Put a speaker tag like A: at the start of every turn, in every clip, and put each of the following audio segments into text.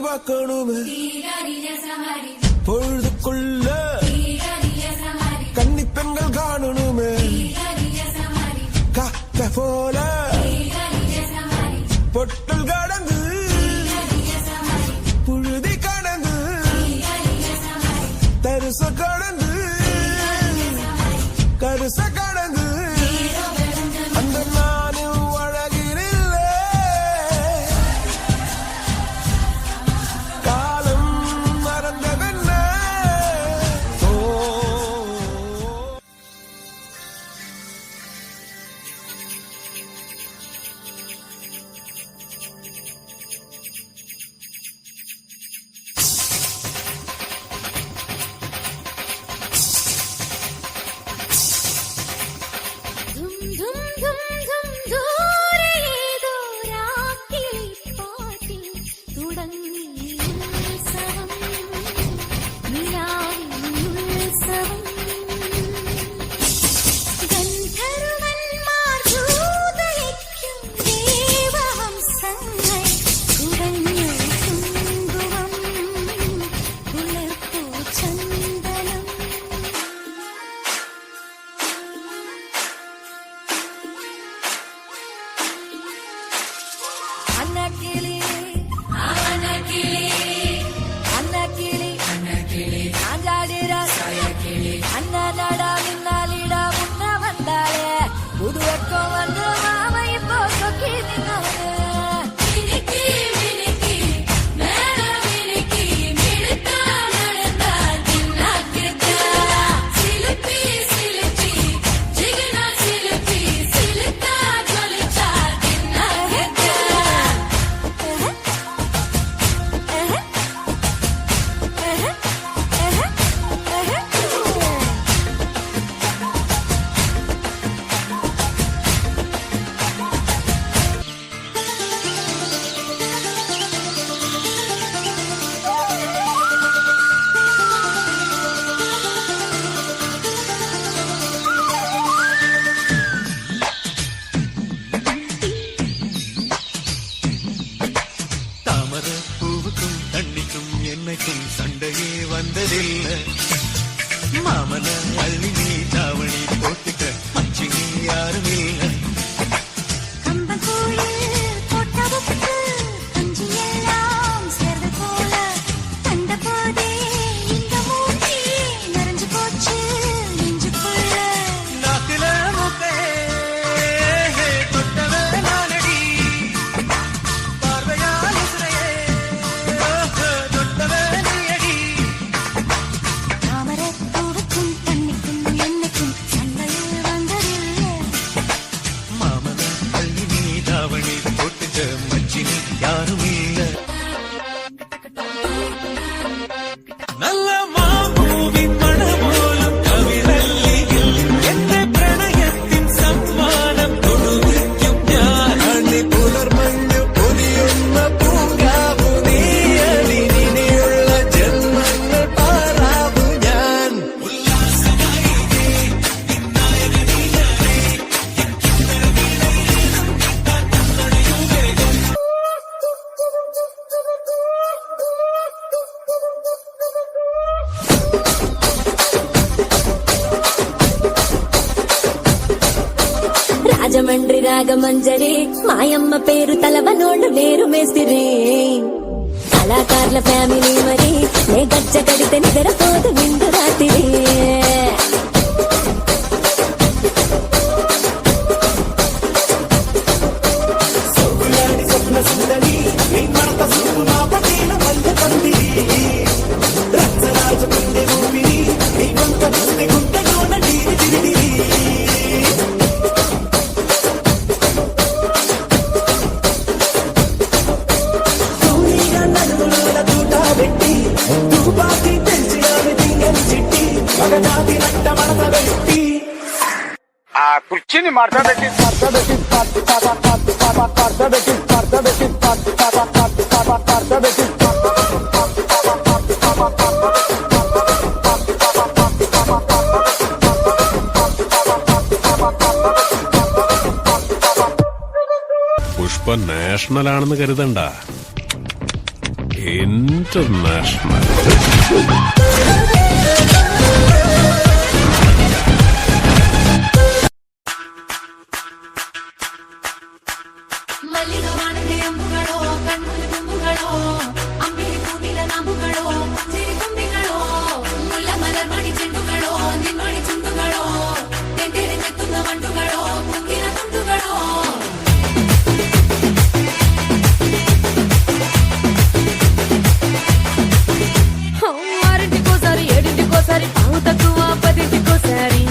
A: பார்க்கணுமே பொழுதுக்குள்ள கன்னி பெண்கள் காணணுமே காத்த போல பொட்டல் கடந்து புழுதி கடந்து தரிச கடந்து கருச கடந்து அந்த நானும் அழகினில்லை காலம் மறந்ததென்ன
B: சண்டையே வந்ததில்லை மாமன அள்ளி நீ தாவணி போட்டுக்க மச்சி நீ யாரும் இல்லை
C: రాజమండ్రి రాగమంజరి మాయమ్మ పేరు తలవనోళ్ళు వేరు మేస్తిరి కళాకారుల ఫ్యామిలీ మరి నే గజ్జ కడితే నిద్రపోదు విందు రాత్రి
D: కుర్చీని మడతబెట్టి
E: പുഷ്പ നാഷണൽ ആണെന്ന് കരുതണ്ട,
D: ఇంటర్నేషనల్.
E: ಮಲ್ಲಿಗೆ ವಾಣದೆ ಅಂಬುಗಳೋ ಕಣ್ಣುಲ ತುಂಬುಗಳೋ ಅಂಬಿರಿ ಕೂದಿಲ ನಂಬುಗಳೋ ಸಿರಿ ತುಂಬಿಗಳೋ ಮುಲ್ಲ ಮಲರ್ ಮಣಿ ಚೆಂಡುಗಳೋ ನಿನ್ಮಣಿ ಚುಂಡುಗಳೋ ತೆಂಟೆರೆ ತೆತ್ತುಂಗ ಮಂಡುಗಳೋ ಮುಂಗಿನ ತುಂಡುಗಳೋ ఆరింటికోసారి ఏడింటికోసారి పావు తక్కువ పదింటికోసారి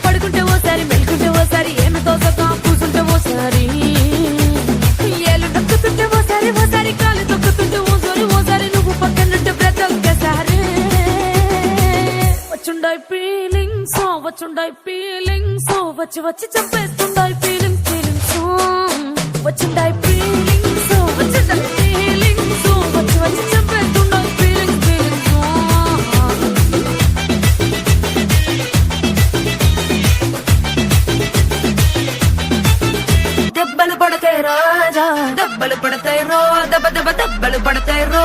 E: పడుకుంటే ఓసారి మెలుకుంటే ఓసారి ఏమి తోసక కూసుంటే ఓసారి ఏళ్ళు నొక్కుతుంటే ఓసారి ఓసారి కాలు తొక్కుతుంటే ఓసారి ఓసారి నువ్వు పక్కనుంటే బ్రతొక్కసారి వచ్చుండాయి ఫీలింగ్స్ వచ్చి వచ్చి చంపేస్తుండాయి ఫీలింగ్స్ వచ్చుండాయి ఫీలింగ్స్ వచ్చి వచ్చి చంపేస్తుండాయి ఫీలింగ్స్ దెబ్బలు పడతాయి రాజా దెబ్బలు పడతాయి రో దెబ్బలు పడతాయి రో